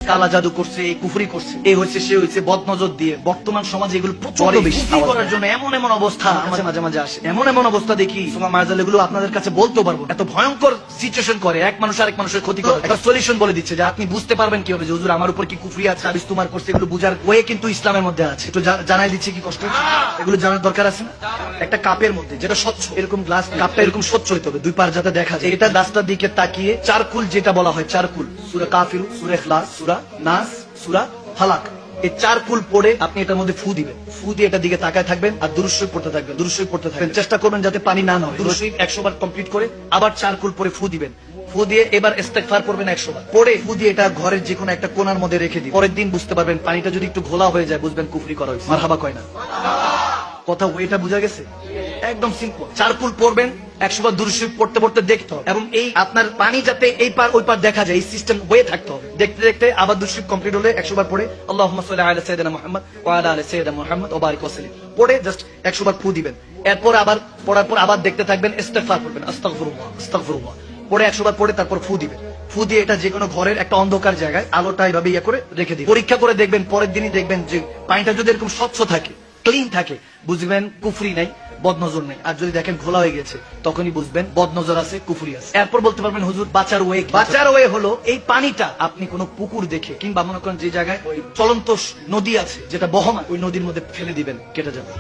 কালা জাদু করছে, এই কুফরি করছে, এই হয়েছে সে হয়েছে, বদনজর দিয়ে বর্তমান সমাজে এগুলো প্রচন্ড বেশি করার জন্য এমন এমন অবস্থা আমার মাঝে মাঝে আসে, এমন এমন অবস্থা দেখি তোমার মাজাল এগুলো আপনাদের কাছে বলতে পারবো, এত ভয়ঙ্কর সিচুয়েশন করে, এক মানুষ আরেক মানুষের ক্ষতি করে। একটা সলিউশন বলে দিচ্ছে যে আপনি বুঝতে পারবেন কি হবে যে হুজুর আমার উপর কি কুফরি আছে, তাবিজ তোমার করছে, এগুলো বুঝার ওয়ে কিন্তু ইসলামের মধ্যে আছে। একটু জানাই দিচ্ছে কি কষ্ট, এগুলো জানার দরকার আছে না? একটা কাপের মধ্যে যেটা স্বচ্ছ, এরকম গ্লাস কাপটা এরকম স্বচ্ছ হইতে হবে, দুই পার যাতে দেখা যায়। এটা রাস্তার দিকে তাকিয়ে চারকুল, যেটা বলা হয় চারকুল, সূরা কাফির, সূরা ইখলাস, সূরা নাস, সূরা ফালাক, এই চারকুল পড়ে আপনি এটার মধ্যে ফু দিবেন। ফু দিয়ে এটার দিকে তাকায় থাকবেন আর দুরূদ শরীফ পড়তে থাকবেন, দুরূদ শরীফ পড়তে থাকবেন। চেষ্টা করবেন যাতে পানি না হয়। দুরূদ শরীফ 100 বার কমপ্লিট করে আবার চারকুল পরে ফু দিবেন। ফু দিয়ে এবার ইস্তেগফার করবেন 100 বার। পরে ফু দিয়ে এটা ঘরের যে কোনো একটা কোণার মধ্যে রেখে দিন। পরের দিন বুঝতে পারবেন পানিটা যদি একটু ঘোলা হয়ে যায়, বুঝবেন কুফরি করা হয়েছে। মারহাবা কয় না? কথা ওইটা বোঝা গেছে? একদম সিম্পল। চারকুল পড়বেন, 100 বার দুরূদ শরীফ পড়তে পড়তে দেখতে হবে, এবং এই আপনার পানি যাতে এই পার ওই পার দেখা যায়, এই সিস্টেম হয়ে থাকতে হবে। দেখতে দেখতে আবার দুরূদ শরীফ কমপ্লিট হলে 100 বার পড়ে আল্লাহুম্মা সাল্লি আলা সাইয়্যিদিনা মুহাম্মদ ওয়া আলা আলি সাইয়্যিদিনা মুহাম্মদ ওয়া বারিক ওয়া সাল্লিম পড়ে জাস্ট 100 বার ফু দিবেন। এরপর আবার পড়ার পর আবার দেখতে থাকবেন, ইস্তেগফার করবেন, আস্তাগফিরুল্লাহ আস্তাগফিরুল্লাহ পড়ে 100 বার পড়ে তারপর ফু দিবেন। ফু দিয়ে এটা যে কোনো ঘরের একটা অন্ধকার জায়গায় আলোটা এইভাবে ইয়ে করে রেখে দিবেন। পরীক্ষা করে দেখবেন, পরের দিনই দেখবেন যে পানিটা যদি এরকম স্বচ্ছ থাকে, ক্লিন থাকে, বুঝবেন কুফরি নাই, বদনজর নেই। আর যদি দেখেন ঘোলা হয়ে গেছে, তখনই বুঝবেন বদনজর আছে, কুফরি আছে। এরপর বলতে পারবেন হুজুর বাঁচার ওয়ে। বাঁচার ওয়ে হলো এই পানিটা আপনি কোনো পুকুর দেখে কিংবা মনে করেন যে জায়গায় ওই চলন্ত নদী আছে যেটা বহমান, ওই নদীর মধ্যে ফেলে দিবেন, কেটে যাবে।